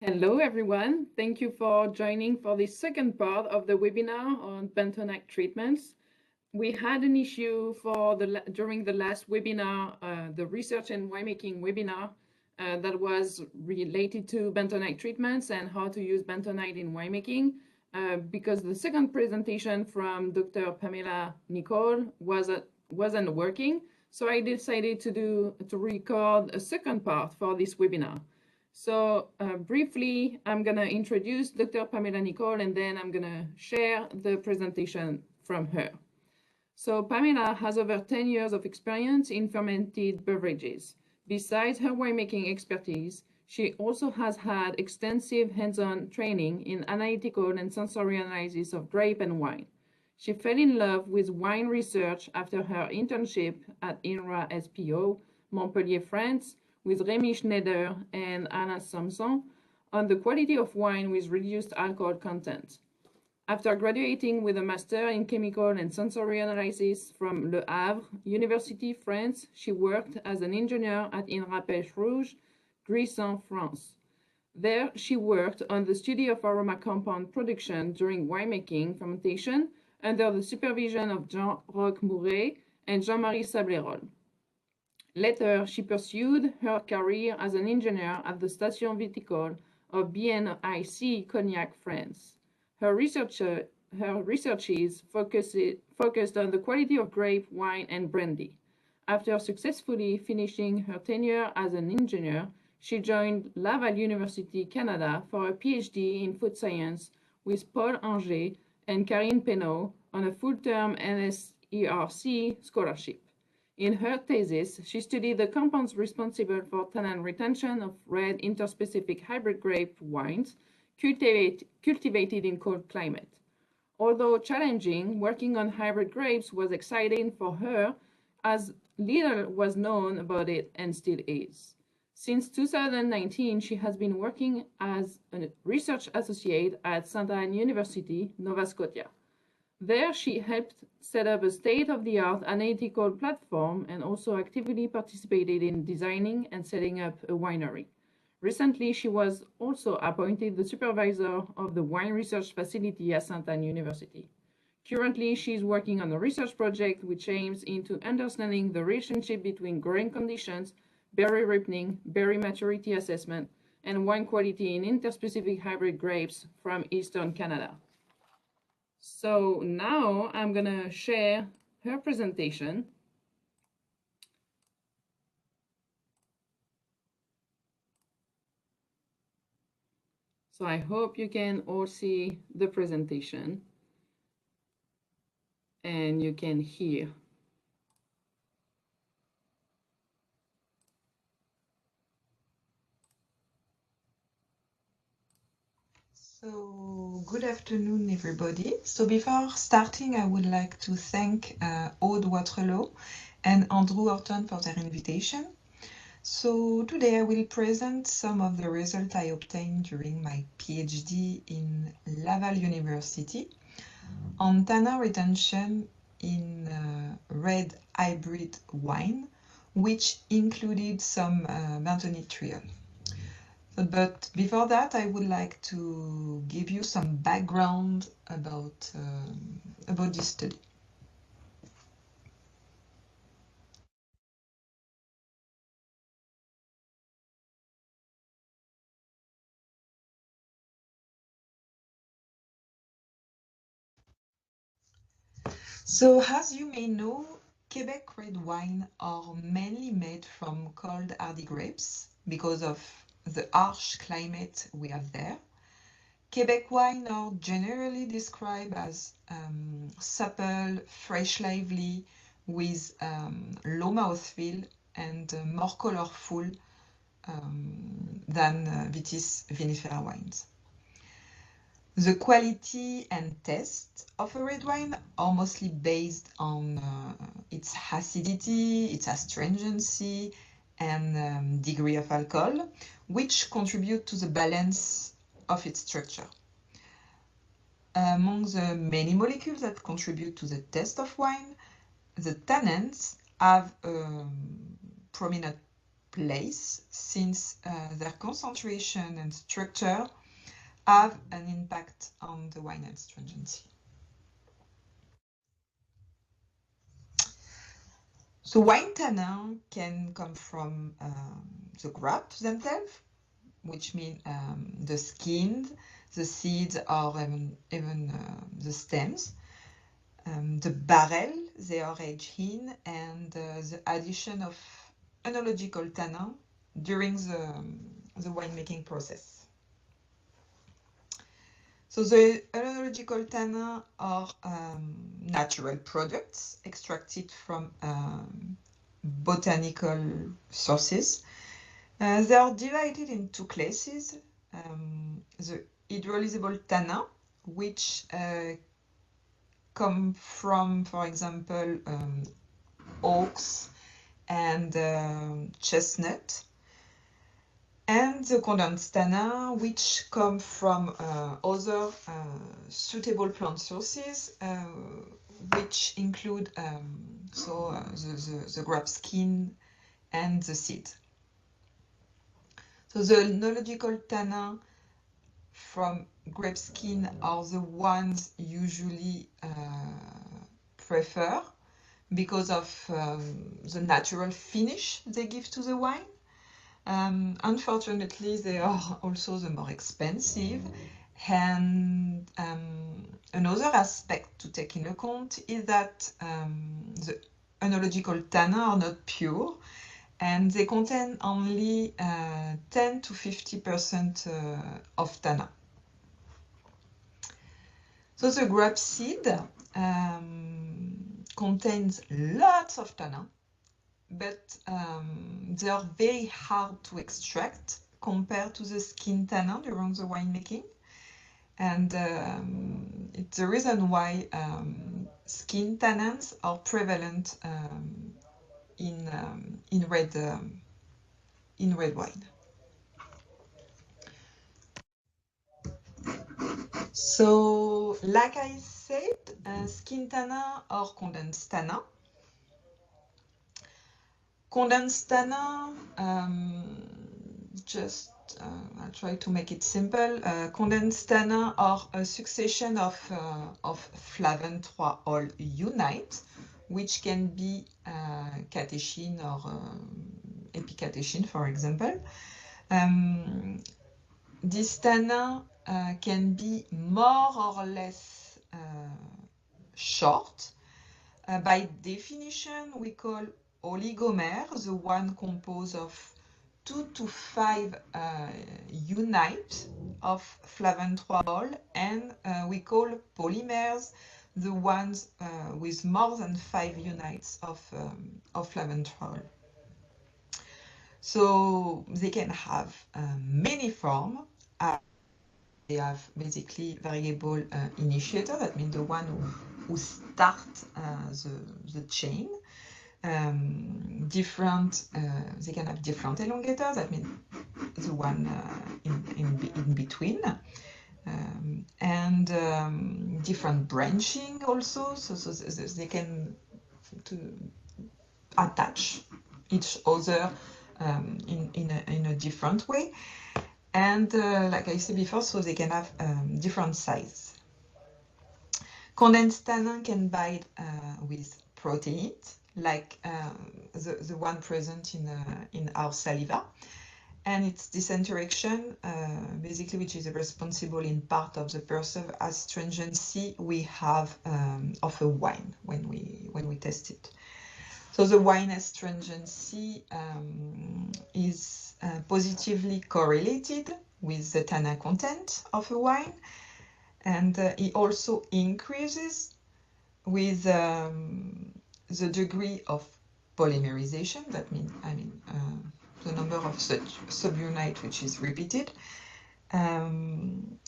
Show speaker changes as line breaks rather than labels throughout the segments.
Hello, everyone. Thank you for joining for the second part of the webinar on bentonite treatments. We had an issue during the last webinar, the research and winemaking webinar that was related to bentonite treatments and how to use bentonite in winemaking because the second presentation from Dr. Pamela Nicolle wasn't working. So I decided to record a second part for this webinar. So briefly, I'm going to introduce Dr. Pamela Nicolle, and then I'm going to share the presentation from her. So Pamela has over 10 years of experience in fermented beverages. Besides her winemaking expertise, she also has had extensive hands-on training in analytical and sensory analysis of grape and wine. She fell in love with wine research after her internship at INRA SPO, Montpellier, France, with Rémi Schneider and Anna Samson on the quality of wine with reduced alcohol content. After graduating with a master in chemical and sensory analysis from Le Havre University, France, she worked as an engineer at INRA Pêche Rouge, Grisons, France. There, she worked on the study of aroma compound production during winemaking fermentation under the supervision of Jean-Roch Mouret and Jean-Marie Sablerol. Later, she pursued her career as an engineer at the Station Viticole of BNIC Cognac, France. Her researches focused on the quality of grape, wine, and brandy. After successfully finishing her tenure as an engineer, she joined Laval University, Canada for a PhD in food science with Paul Anger and Karine Penot on a full-term NSERC scholarship. In her thesis, she studied the compounds responsible for tannin retention of red interspecific hybrid grape wines cultivated in cold climate. Although challenging, working on hybrid grapes was exciting for her as little was known about it and still is. Since 2019, she has been working as a research associate at Sainte Anne University, Nova Scotia. There, she helped set up a state-of-the-art analytical platform and also actively participated in designing and setting up a winery. Recently, she was also appointed the supervisor of the wine research facility at Sainte Anne University. Currently, she is working on a research project which aims into understanding the relationship between growing conditions, berry ripening, berry maturity assessment, and wine quality in interspecific hybrid grapes from Eastern Canada. So now I'm going to share her presentation. So I hope you can all see the presentation and you can hear.
So, good afternoon, everybody. So before starting, I would like to thank Aude Waterloo and Andrew Horton for their invitation. So today I will present some of the results I obtained during my PhD in Laval University on tannin retention in red hybrid wine, which included some bentonite triol. But before that, I would like to give you some background about this study. So, as you may know, Quebec red wine are mainly made from cold hardy grapes because of the harsh climate we have there. Quebec wine are generally described as supple, fresh, lively, with low mouthfeel and more colorful than Vitis vinifera wines. The quality and taste of a red wine are mostly based on its acidity, its astringency, and degree of alcohol, which contribute to the balance of its structure. Among the many molecules that contribute to the taste of wine, the tannins have a prominent place since their concentration and structure have an impact on the wine astringency. So wine tannin can come from the grapes themselves, which mean the skin, the seeds, or even the stems. The barrel they are aged in, and the addition of enological tannin during the winemaking process. So the enological tannin are natural products extracted from botanical sources. They are divided in two classes. The hydrolyzable tannin, which come from, for example, oaks and chestnut, and the condensed tannin, which come from other suitable plant sources, which include the grape skin and the seed. So the enological tannin from grape skin are the ones usually prefer because of the natural finish they give to the wine. Unfortunately, they are also the more expensive. And another aspect to take into account is that the enological tannin are not pure, and they contain only 10 to 50% of tannin. So the grape seed contains lots of tannin, but they are very hard to extract compared to the skin tannin during the winemaking. And it's the reason why skin tannins are prevalent in red wine. So, like I said, skin tannin or condensed tannin. Condensed tannin, I'll try to make it simple. Condensed tannin are a succession of flavin-3-ol unite, which can be catechin or epicatechin, for example. This tannin can be more or less short. By definition, we call oligomer the one composed of 2 to 5 units of flavin-3-ol, and we call polymers the ones with more than 5 units of flavin-3-ol. So they can have many forms. They have basically variable initiator, that means the one who start the chain. They can have different elongators, that means the one in between, and different branching also, so they can attach each other in a different way. And like I said before, so they can have different size. Condensed tannin can bind with proteins, like the one present in our saliva. And it's this interaction, basically, which is responsible in part of the perceived astringency we have of a wine when we test it. So the wine astringency is positively correlated with the tannin content of a wine, and it also increases with the degree of polymerization. That means, the number of such subunits which is repeated, and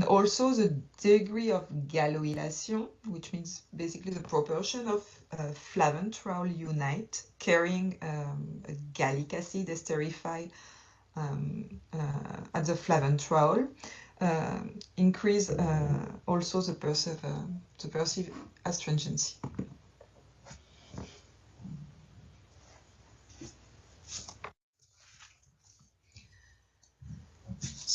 also the degree of galoylation, which means basically the proportion of flavin-3-ol unite carrying a gallic acid esterified at the flavin-3-ol, increase also the perceived astringency.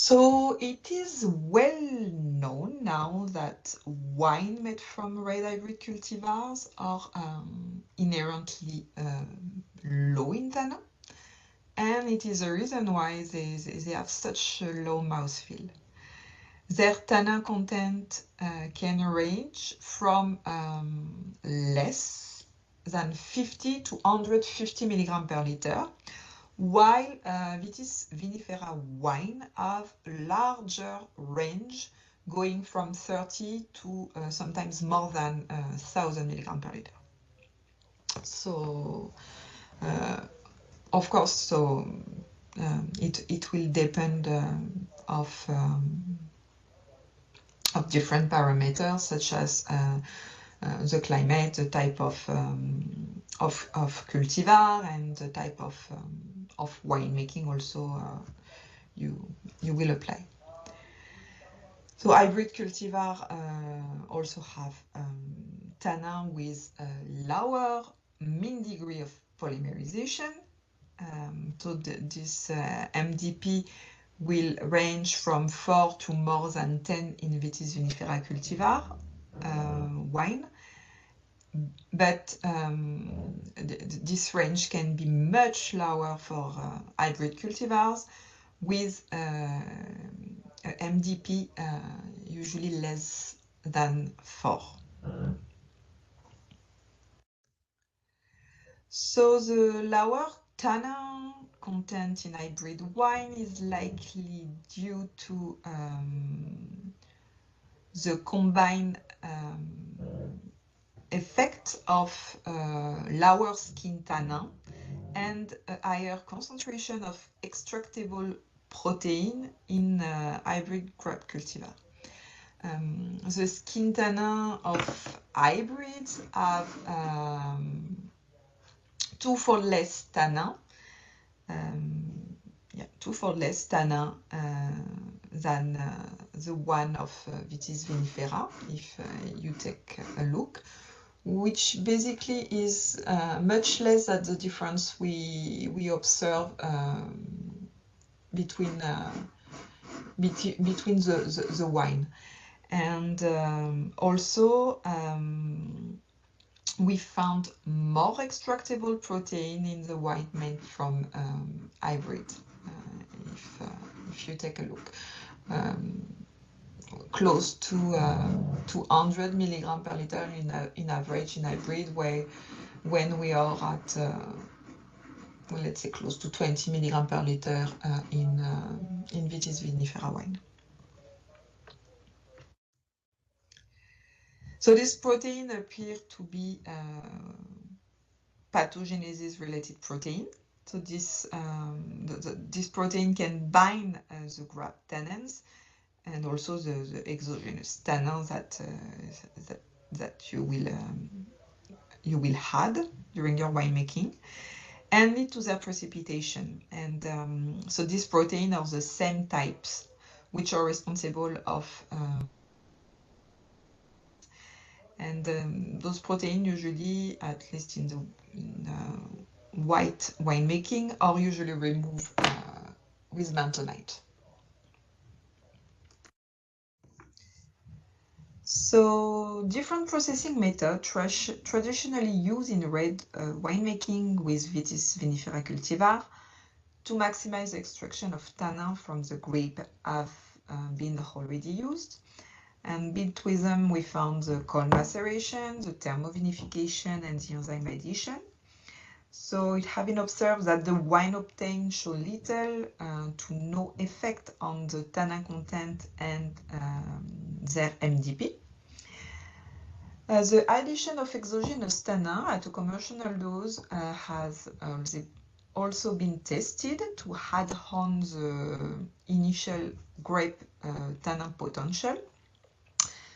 So it is well known now that wine made from red hybrid cultivars are inherently low in tannin, and it is a reason why they have such a low mouthfeel. Their tannin content can range from less than 50 to 150 milligrams per liter, while Vitis vinifera wine have a larger range, going from 30 to sometimes more than 1,000 milligrams per liter. So, of course, so it will depend of different parameters, such as the climate, the type of cultivar, and the type of winemaking also you will apply. So hybrid cultivar also have tannin with a lower mean degree of polymerization. So this MDP will range from 4 to more than 10 in Vitis vinifera cultivar wine. But this range can be much lower for hybrid cultivars with MDP usually less than 4. So the lower tannin content in hybrid wine is likely due to the combined effect of lower skin tannin and a higher concentration of extractable protein in hybrid grape cultivar. The skin tannin of hybrids have twofold less tannin, twofold less tannin than the one of Vitis vinifera, if you take a look, which basically is much less than the difference we observe between the wine. And also we found more extractable protein in the wine made from hybrid. If you take a look, close to 200 milligrams per liter in average in hybrid, when we are at well, let's say close to 20 milligrams per liter in Vitis vinifera wine. So this protein appear to be pathogenesis-related protein. So this this protein can bind the grape tannins and also the exogenous tannins that you will add during your winemaking, and lead to their precipitation. And so these proteins are the same types which are responsible of those proteins usually, at least in the white winemaking, are usually removed with bentonite. So different processing methods traditionally used in red winemaking with Vitis vinifera cultivar to maximize the extraction of tannin from the grape have been already used. And between them, we found the cold maceration, the thermovinification, and the enzyme addition. So it has been observed that the wine obtained show little to no effect on the tannin content and their MDP. The addition of exogenous tannin at a commercial dose has also been tested to add on the initial grape tannin potential.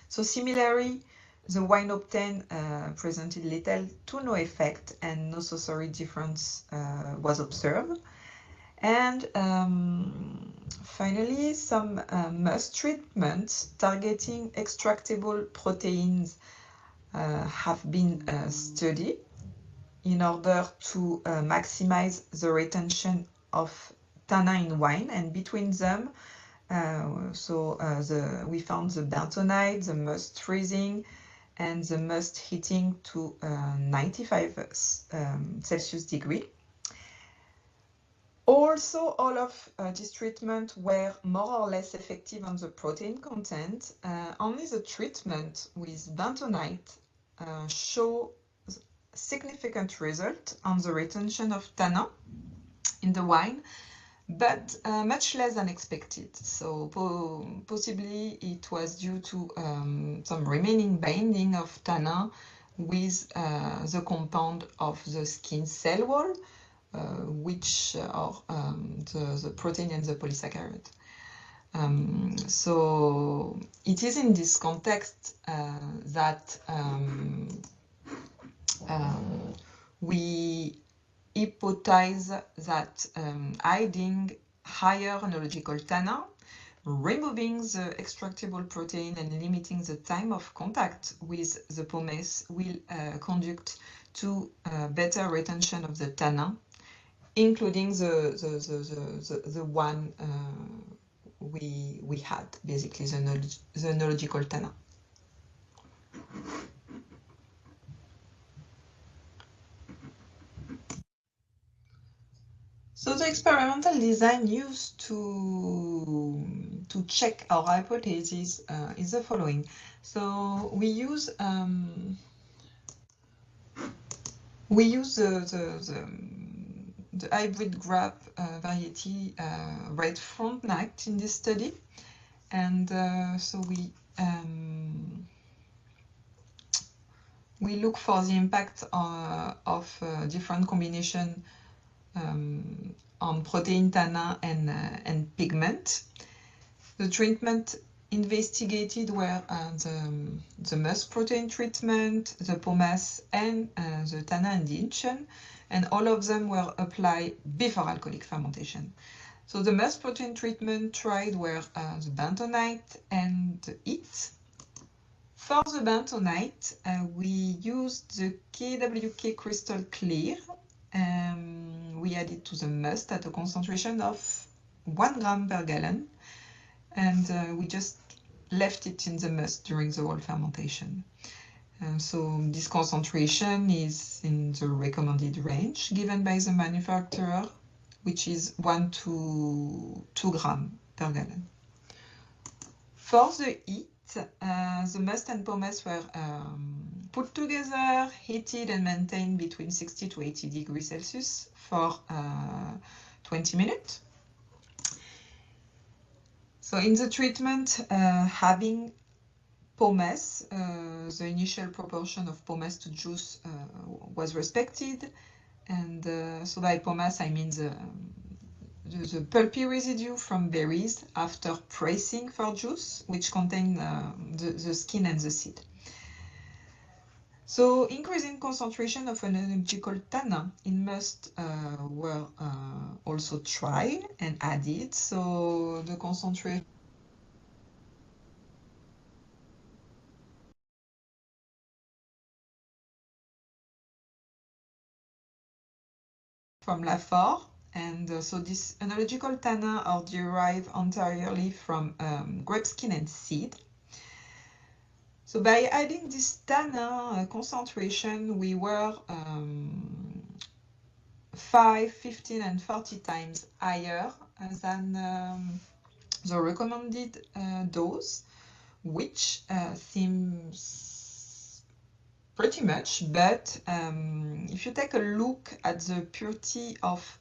So similarly, the wine obtained presented little to no effect, and no sensory difference was observed. And finally, some must treatments targeting extractable proteins have been studied in order to maximize the retention of tannin in wine, and between them, We found the bentonite, the must freezing, and the must heating to 95 Celsius degree. Also, all of these treatments were more or less effective on the protein content. Only the treatment with bentonite show significant result on the retention of tannin in the wine, but much less than expected. So possibly it was due to some remaining binding of tannin with the compound of the skin cell wall, which are the protein and the polysaccharide. So it is in this context that we hypothesize that adding higher enological tannin, removing the extractable protein and limiting the time of contact with the pomace will conduct to better retention of the tannin, including the one we had, basically the enological tannin. So the experimental design used to check our hypothesis is the following. So we use the hybrid grape variety red frontenac in this study, and so we look for the impact of different combination on protein, tannin, and pigment. The treatment investigated were the must protein treatment, the pomace, and the tannin injection, and all of them were applied before alcoholic fermentation. So the must protein treatment tried were the bentonite and the heat. For the bentonite, we used the KWK crystal clear. We added to the must at a concentration of 1 gram per gallon, and we just left it in the must during the whole fermentation. So this concentration is in the recommended range given by the manufacturer, which is 1 to 2 grams per gallon. For the heat, the must and pomace were put together, heated and maintained between 60 to 80 degrees Celsius for 20 minutes. So in the treatment, having pomace, the initial proportion of pomace to juice was respected. And so by pomace, I mean the pulpy residue from berries after pressing for juice, which contain the skin and the seed. So increasing concentration of an enological tannin in must were also tried and added. So the concentration from Lafort, and so this enological tannin are derived entirely from grape skin and seed. So by adding this tannin concentration, we were 5, 15, and 40 times higher than the recommended dose, which seems pretty much, but if you take a look at the purity of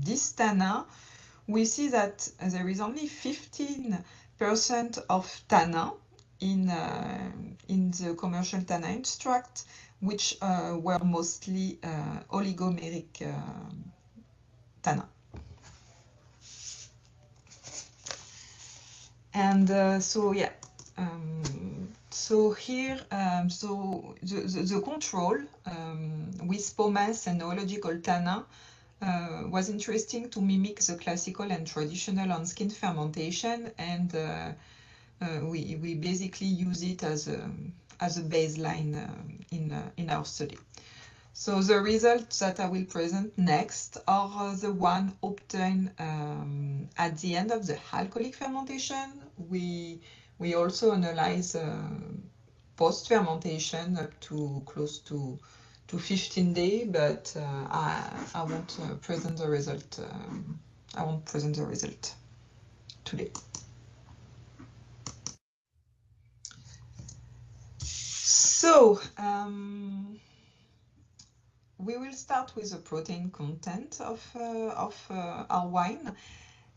this tannin, we see that there is only 15% of tannin in the commercial tannin extract, which were mostly oligomeric tannin. And so yeah, so here, so the control with pomace and enological tannin was interesting to mimic the classical and traditional on-skin fermentation, and we basically use it as a baseline in our study. So the results that I will present next are the one obtained at the end of the alcoholic fermentation. We also analyze post-fermentation up to close to 15 days, but I won't present the result. I won't present the result today. So we will start with the protein content of our wine,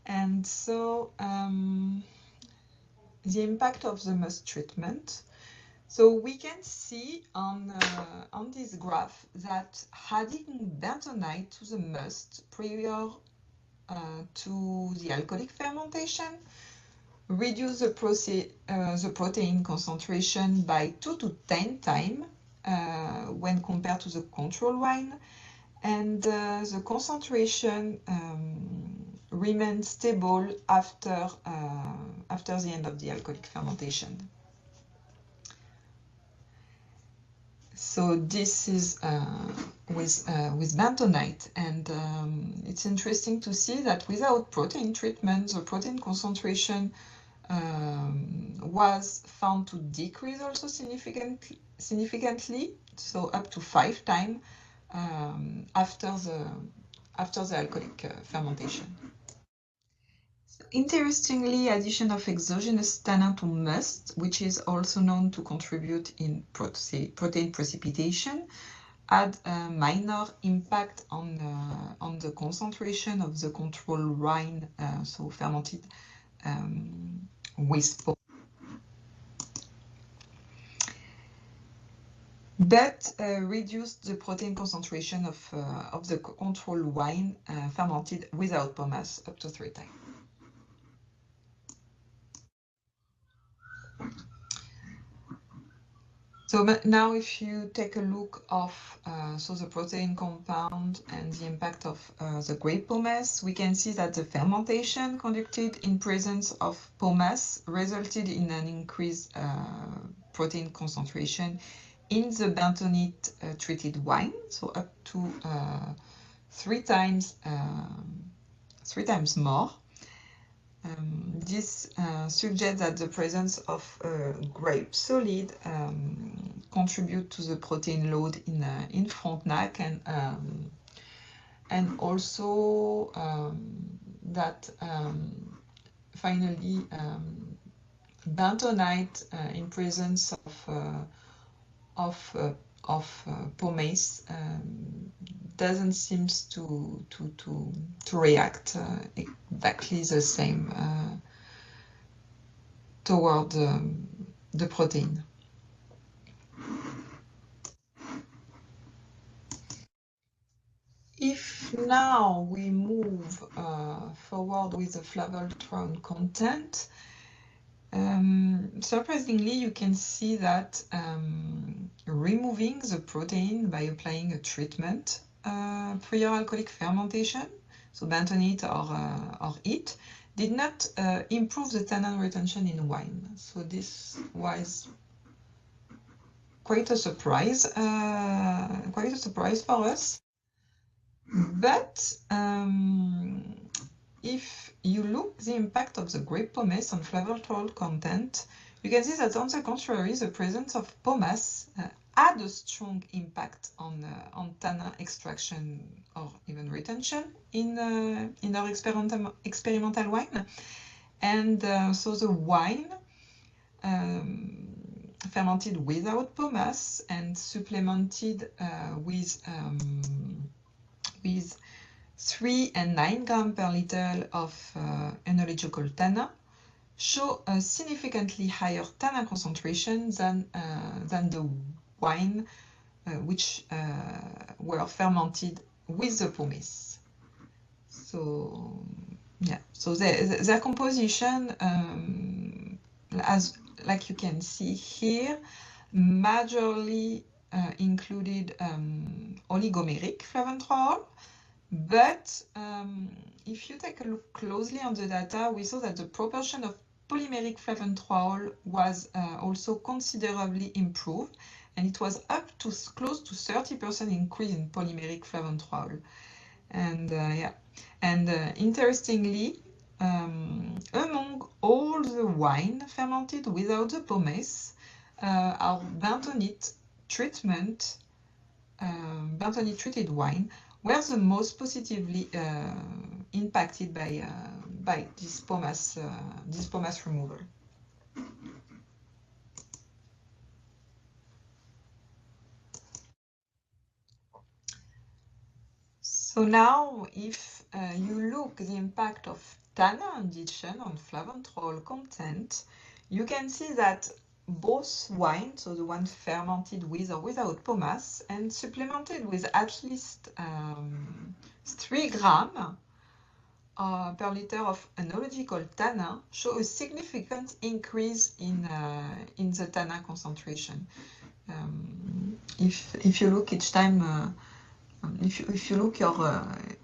and so the impact of the must treatment. So we can see on this graph that adding bentonite to the must prior to the alcoholic fermentation reduce the protein concentration by 2 to 10 times when compared to the control wine, and the concentration remains stable after the end of the alcoholic fermentation. So this is with bentonite, and it's interesting to see that without protein treatment, the protein concentration was found to decrease also significantly, so up to 5 times after the alcoholic fermentation. Interestingly, addition of exogenous tannin to must, which is also known to contribute in protein precipitation, had a minor impact on the concentration of the control wine, so fermented with pomace. But reduced the protein concentration of the control wine fermented without pomace up to 3 times. So now if you take a look of so the protein compound and the impact of the grape pomace, we can see that the fermentation conducted in presence of pomace resulted in an increased protein concentration in the bentonite treated wine, so up to 3 times more. This suggests that the presence of grape solid contribute to the protein load in Frontenac, and also that finally bentonite in presence of pomace doesn't seem to react exactly the same toward the protein. If now we move forward with the flavonoid content, surprisingly, you can see that removing the protein by applying a treatment prior alcoholic fermentation, so bentonite or heat, did not improve the tannin retention in wine. So this was quite a surprise for us. But if you look the impact of the grape pomace on flavonoid content, you can see that on the contrary, the presence of pomace had a strong impact on tannin extraction or even retention in our experimental wine. And so the wine fermented without pomace and supplemented with 3 and 9 grams per liter of enological tannin show a significantly higher tannin concentration than the wine which were fermented with the pomace. So yeah, so their composition, as like you can see here, majorly included oligomeric flavonol. But if you take a look closely on the data, we saw that the proportion of polymeric flavonol was also considerably improved, and it was up to close to 30% increase in polymeric flavontrol. And interestingly, among all the wine fermented without the pomace, our bentonite treated wine were the most positively impacted by this pomace removal. So now, if you look the impact of tannin addition on flavontrol content, you can see that both wines, so the one fermented with or without pomace, and supplemented with at least 3 grams per liter of analogical tannin, show a significant increase in the tannin concentration. If you look each time. If you look at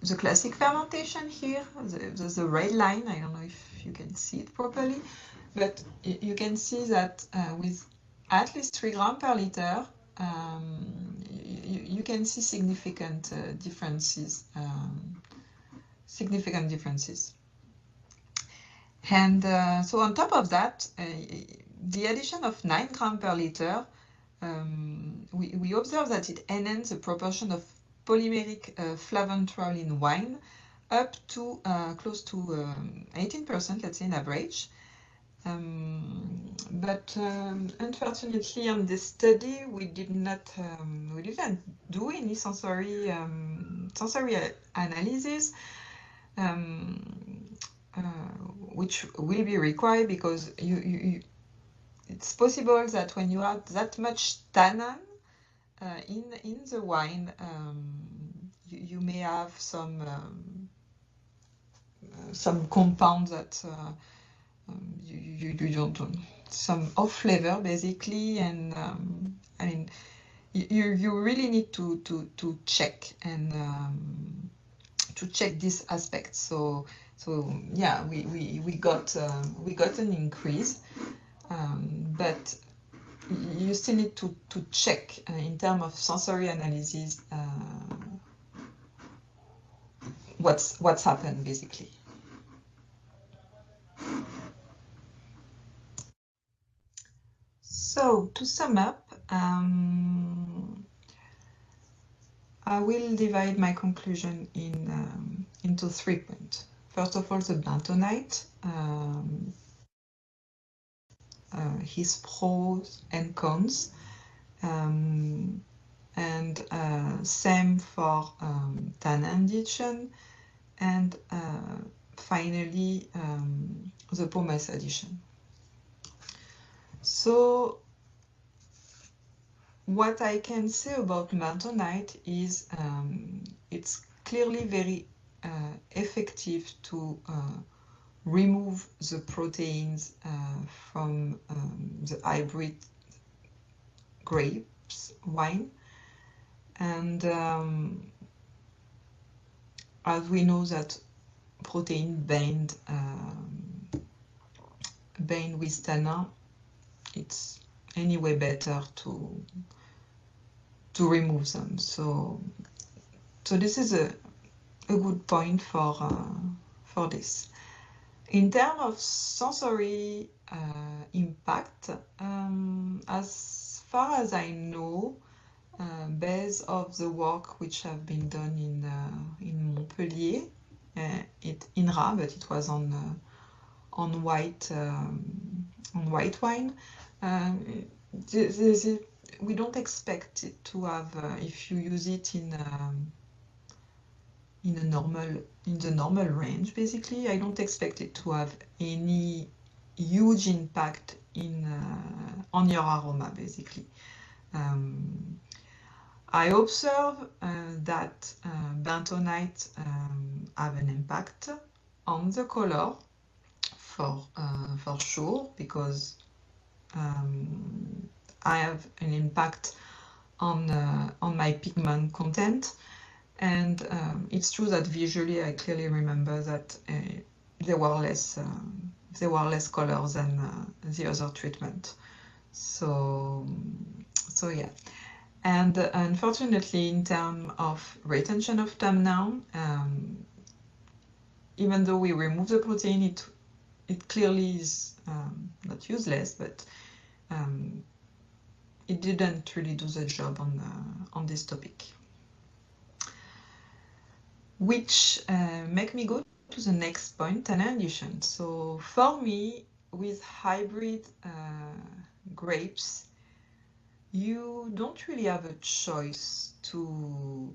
the classic fermentation here, the red line, I don't know if you can see it properly, but you can see that with at least 3 grams per liter, you can see significant differences. And so on top of that, the addition of 9 grams per liter, we observe that it enhances the proportion of polymeric flavontrol in wine up to close to 18%, let's say, in average. But unfortunately, on this study, we didn't do any sensory analysis, which will be required because it's possible that when you add that much tannin in the wine, you may have some compounds that you don't, some off flavor basically, and I mean you really need to check and to check this aspect. So yeah, we got an increase, but you still need to check in terms of sensory analysis what's happened basically. So to sum up, I will divide my conclusion into 3 points. First of all, the bentonite, his pros and cons, and same for tannin addition, and finally the pomace addition. So what I can say about bentonite is it's clearly very effective to remove the proteins from the hybrid grapes wine, and as we know that protein bind with tannin, it's anyway better to remove them. So this is a good point for this. In terms of sensory impact, as far as I know, based on the work which have been done in Montpellier, in RA, but it was on white wine. We don't expect it to have, if you use it in the normal range, basically, I don't expect it to have any huge impact on your aroma, basically. I observe that bentonite have an impact on the color, for sure, because I have an impact on my pigment content, and it's true that visually I clearly remember that there were less colors than the other treatment. So So yeah, and unfortunately, in terms of retention of tannin, even though we remove the protein, it clearly is not useless, but it didn't really do the job on this topic. Which make me go to the next point, tannin addition. So for me, with hybrid grapes, you don't really have a choice to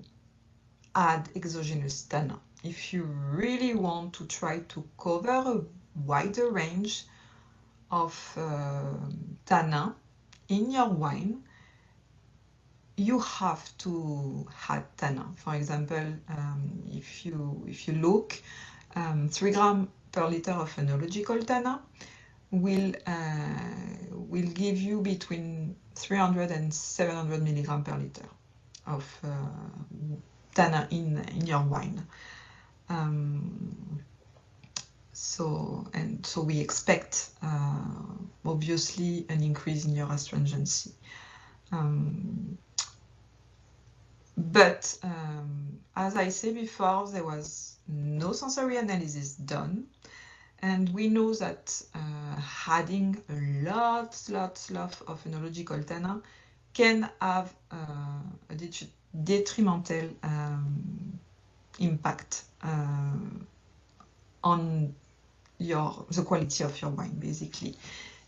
add exogenous tannin. If you really want to try to cover a wider range of tannin in your wine, you have to add tannin. For example, if you look, 3 grams per liter of phenological tannin will give you between 300 and 700 milligrams per liter of tannin in your wine. So we expect obviously an increase in your astringency. But as I said before, there was no sensory analysis done, and we know that adding lots of phenological tannin can have a detrimental impact on the quality of your wine, basically,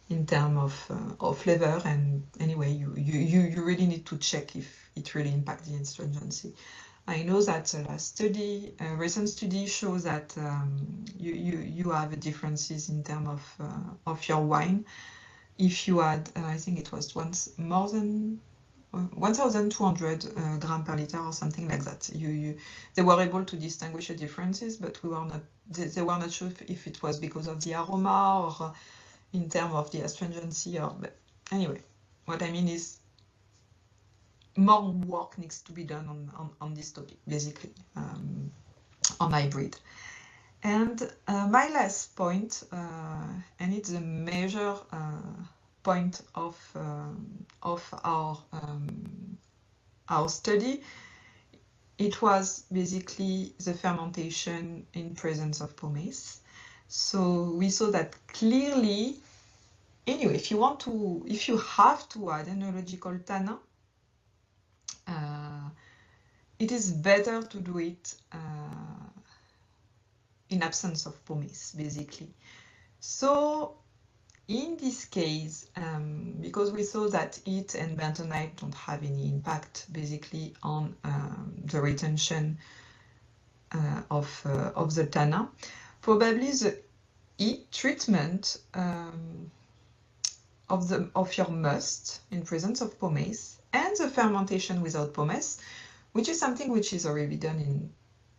in terms of flavor. And anyway, you really need to check if it really impacts the astringency. I know that the last study, a recent study, shows that you have differences in terms of your wine. If you had, I think it was more than 1,200 grams per liter or something like that. They were able to distinguish the differences, but they were not sure if it was because of the aroma or in terms of the astringency. But anyway, what I mean is more work needs to be done on this topic, basically, on hybrid. And my last point, and it's a major point of our study, it was basically the fermentation in presence of pomace. So we saw that clearly, anyway, if you have to add enological tannin, it is better to do it in absence of pomace, basically. So in this case, because we saw that it and bentonite don't have any impact basically on the retention of the tannin, probably the heat treatment of your must in presence of pomace and the fermentation without pomace, which is something which is already done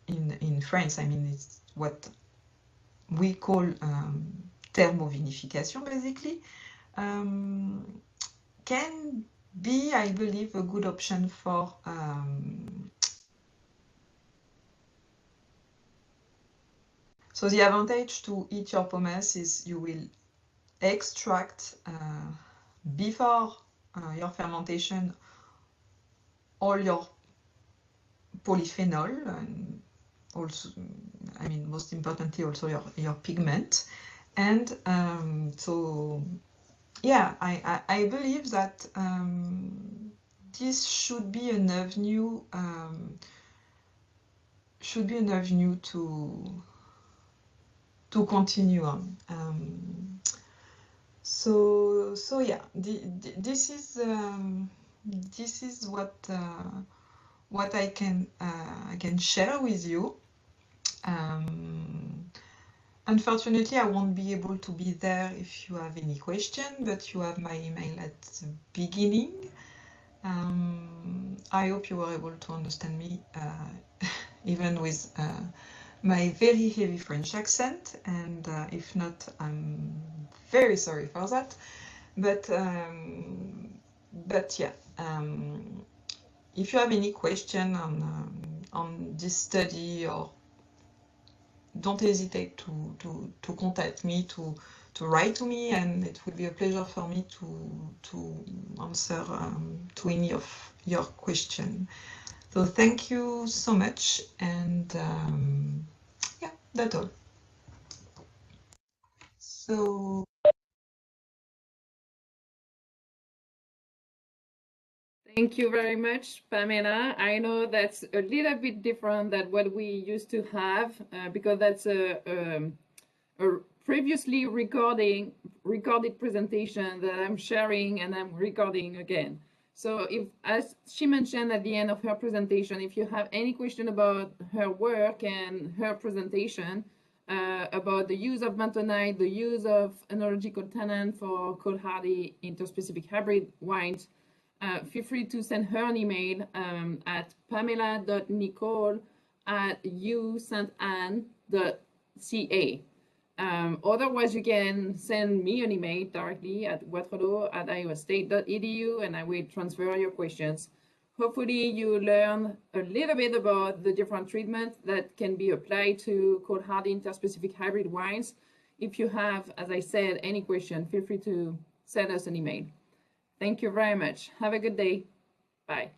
in France. I mean, it's what we call thermovinification, basically, can be, I believe, a good option for so the advantage to eat your pomace is you will extract before your fermentation all your polyphenol, and also, I mean, most importantly, also your pigment. And so, yeah, I believe that this should be an avenue to continue on. So yeah, this is what I can share with you. Unfortunately, I won't be able to be there if you have any question, but you have my email at the beginning. I hope you were able to understand me, even with my very heavy French accent, and if not, I'm very sorry for that. But yeah, if you have any question on this study, or don't hesitate to contact me to write to me, and it will be a pleasure for me to answer to any of your question. So thank you so much, and yeah, that's all. So
Thank you very much, Pamela. I know that's a little bit different than what we used to have because that's a previously recorded presentation that I'm sharing and I'm recording again. So if, as she mentioned at the end of her presentation, if you have any question about her work and her presentation about the use of bentonite, the use of enological tannin for cold hardy interspecific hybrid wines, feel free to send her an email at pamela.nicolle@usainteanne.ca. Otherwise, you can send me an email directly at waterloo@iowastate.edu, and I will transfer your questions. Hopefully, you learn a little bit about the different treatments that can be applied to cold hardy interspecific hybrid wines. If you have, as I said, any question, feel free to send us an email. Thank you very much. Have a good day. Bye.